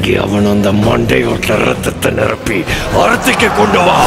இறங்கி அவன் அந்த மண்டையோட்ட ரத்தத்தை நிரப்பி அறுத்துக்கு கொண்டு வா.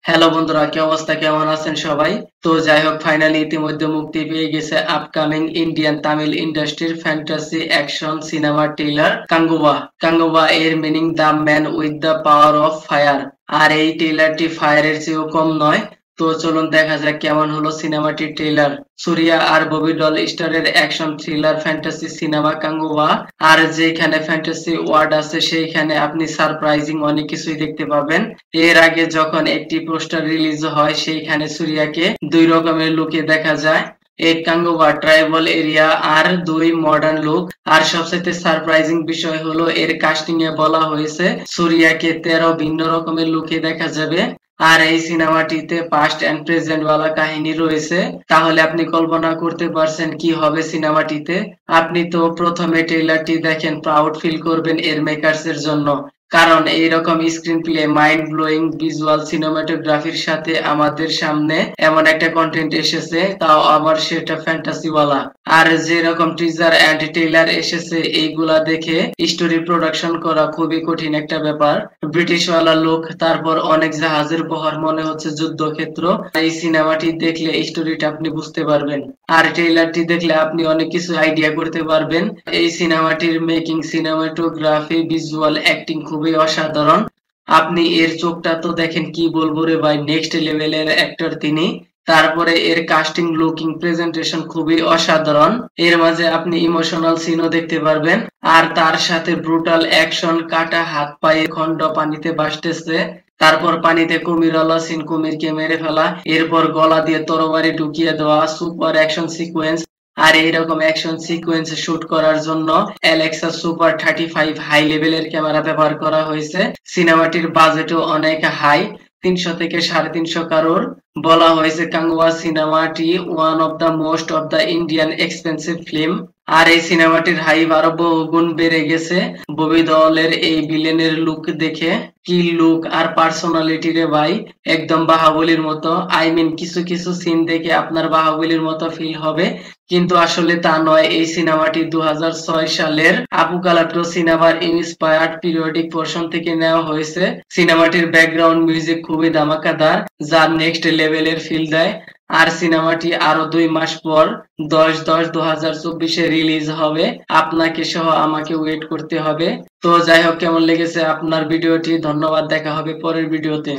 হ্যালো বন্ধুরা, কি অবস্থা, কেমন আছেন সবাই? তো যাই হোক, ফাইনালি ইতিমধ্যে মুক্তি পেয়ে গেছে আপকামিং ইন্ডিয়ান তামিল ইন্ডাস্ট্রির fantasy action cinema trailer Kanguva. Kanguva এর meaning the man with the power of fire. আর এই ট্রেলারটি ফায়ারের চেয়েও কম নয়। তো চলুন দেখা যাক কেমন হলো সিনেমাটির ট্রেলার। সুরিয়া আর ববি ডল স্টারের অ্যাকশন থ্রিলার ফ্যান্টাসি সিনেমা কাঙ্গুবা। আর যেখানে ফ্যান্টাসি ওয়ার্ড আছে সেইখানে আপনি সারপ্রাইজিং অনেক কিছুই দেখতে পাবেন। এর আগে যখন একটি পোস্টার রিলিজ হয় সেইখানে সুরিয়াকে দুই রকমের লুকে দেখা যায়, এক কাঙ্গুবা ট্রাইবাল এরিয়া আর দুই মডার্ন লুক। আর সবচেয়ে সারপ্রাইজিং বিষয় হলো এর কাস্টিং এ বলা হয়েছে সুরিয়াকে 13 ভিন্ন রকমের লুকে দেখা যাবে। আর এই সিনেমাটিতে পাস্ট এন্ড প্রেজেন্ট ওয়ালা কাহিনী রয়েছে। তাহলে আপনি কল্পনা করতে পারছেন কি হবে সিনেমাটিতে। আপনি তো প্রথমে ট্রেলারটি দেখেন, প্রাউড ফিল করবেন এর মেকার্স এর জন্য। কারণ এইরকম screenplay, mind blowing visual সিনেমাটোগ্রাফির সাথে আমাদের সামনে এমন একটা কন্টেন্ট এসেছে, তাও আবার সেটা ফ্যান্টাসি ওয়ালা। আর যেরকম টিজার এন্ড ট্রেলার এসেছে এইগুলা দেখে স্টোরি প্রোডাকশন করা খুবই কঠিন একটা ব্যাপার। ব্রিটিশ ওয়ালা লোক, তারপর অনেক জাহাজের বহর, মনে হচ্ছে যুদ্ধক্ষেত্র। এই সিনেমাটি দেখলে স্টোরিটা আপনি বুঝতে পারবেন। আর ট্রেলারটি দেখলে আপনি অনেক কিছু আইডিয়া করতে পারবেন। এই সিনেমাটির মেকিং, সিনেমাটোগ্রাফি, ভিজুয়াল অ্যাক্টিং খুবই অসাধারণ। আপনি এর চোখটা তো দেখেন, কি বলবো রে ভাই, নেক্সট লেভেলের অ্যাক্টর তিনি। তারপরে এর কাস্টিং, লুকিং, প্রেজেন্টেশন খুবই অসাধারণ। এর মাঝে আপনি ইমোশনাল সিনও দেখতে পারবেন। আর তার সাথে ব্রুটাল অ্যাকশন, কাটা হাত পায়ের খন্ড পানিতে ভাসতেছে। তারপর পানিতে কুমিরওয়ালা সিন, কুমিরকে মেরে ফেলা, এরপর গলা দিয়ে তরবারি ঢুকিয়ে দেওয়া, সুপার অ্যাকশন সিকোয়েন্স। আর এইরকম অ্যাকশন সিকোয়েন্স শুট করার জন্য অ্যালেক্সা সুপার 35 হাই লেভেলের ক্যামেরা ব্যবহার করা হয়েছে। সিনেমাটির বাজেটও অনেক হাই, 300 থেকে 350 কারোর। বলা হয়েছে কাঙ্গুবা সিনেমাটি one of the most of the Indian expensive film. আর এই সিনেমাটির হাইপ আরো বহুগুণ বেড়ে গেছে ববি দেওলের এই ভিলেনের লুক দেখে। কি লুক আর পার্সোনালিটি রে ভাই, একদম বাহুবলীর মতো। আই মিন কিছু কিছু সিন দেখে আপনার বাহুবলীর মতো ফিল হবে, কিন্তু আসলে তা নয়। এই সিনেমাটি 2006 সালের আপুকালাপ্টো সিনেমার ইন্সপায়ার্ড পিরিয়ডিক পোর্শন থেকে নেওয়া হয়েছে। সিনেমাটির ব্যাকগ্রাউন্ড মিউজিক খুবই ধামাকাদার, যা নেক্সট লেভেলের ফিল দেয়। আর সিনেমাটি আরো 2 মাস পর 10/10/2024 রিলিজ হবে। আপনাকে সহ আমাকে ওয়েট করতে হবে। তো যাই হোক, কেমন লেগেছে আপনার ভিডিওটি? ধন্যবাদ, দেখা হবে পরের ভিডিওতে।